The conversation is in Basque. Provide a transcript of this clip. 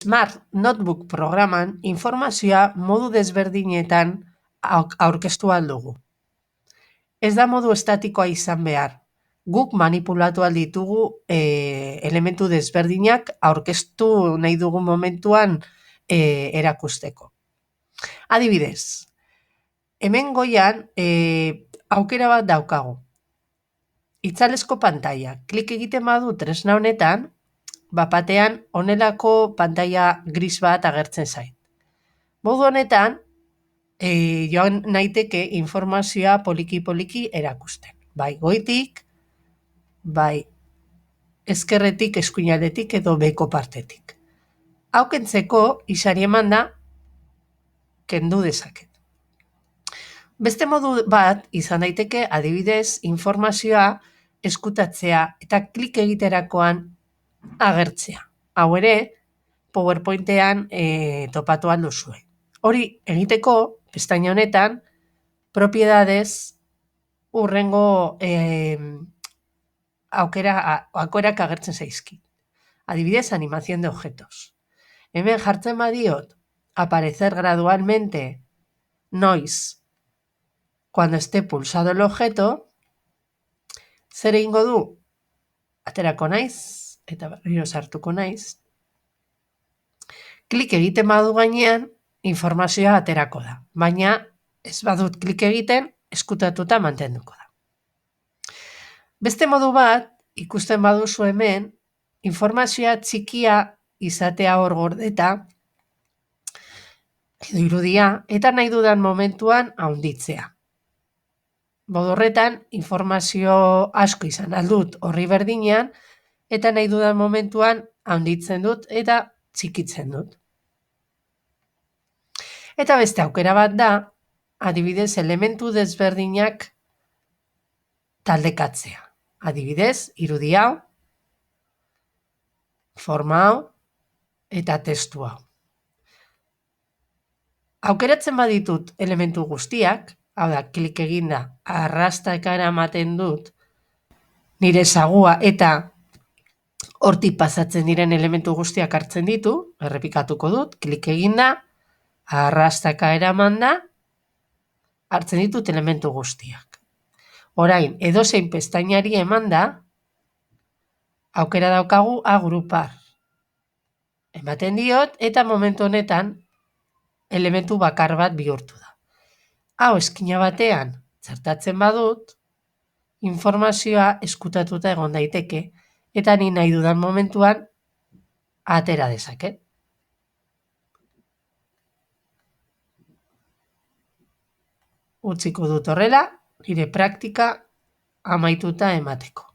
Smart Notebook programan informazioa modu desberdinetan aurkeztu ahal dugu. Ez da modu estatikoa izan behar. Guk manipulatu ahal ditugu elementu desberdinak aurkeztu nahi dugun momentuan erakusteko. Adibidez, hemen goian aukera bat daukagu. Itzalezko pantaila. Klik egiten badu tresna honetan, bapatean honelako pantaila gris bat agertzen zait. Modu honetan, joan naiteke informazioa poliki-poliki erakusten. Bai goitik, bai ezkerretik, eskuinaldetik edo beheko partetik. Hau kentzeko, izari eman da, kendu dezaket. Beste modu bat izan daiteke adibidez informazioa eskutatzea eta klik egiterakoan agertzea. Hau ere, PowerPointean topatu ahal duzue. Hori egiteko, pestaina honetan, propiedades hurrengo aukerak agertzen zaizki. Adibidez, animación de objetos. Hemen jartzen badiot, aparecer gradualmente noise cuando esté pulsado el objeto, zer egingo du? Aterako naiz, eta berriro sartuko naiz. Klik egiten badu gainean, informazioa aterako da. Baina, ez badut klik egiten, eskutatuta mantenduko da. Beste modu bat, ikusten baduzu hemen, informazioa txikia izatea hor gordeta, edo irudia, eta nahi dudan momentuan handitzea. Modu horretan, informazio asko izan aldut horri berdinean, eta nahi dudan momentuan handitzen dut eta txikitzen dut. Eta beste aukera bat da, adibidez, elementu desberdinak taldekatzea. Adibidez, irudi hau, forma hau, eta testu hau. Aukeratzen baditut elementu guztiak, hau da, klik eginda, arrastaka eramaten dut, nire ezagua eta hortik pasatzen diren elementu guztiak hartzen ditu, errepikatuko dut, klik eginda, arrastaka eramanda, hartzen ditut elementu guztiak. Orain, edozein pestainari emanda, aukera daukagu agrupar. Ematen diot, eta momentu honetan, elementu bakar bat bihurtu da. Hau eskina batean, txertatzen badut, informazioa eskutatuta egon daiteke, eta ni nahi dudan momentuan, atera dezaket. Utziko dut horrela, nire praktika amaituta emateko.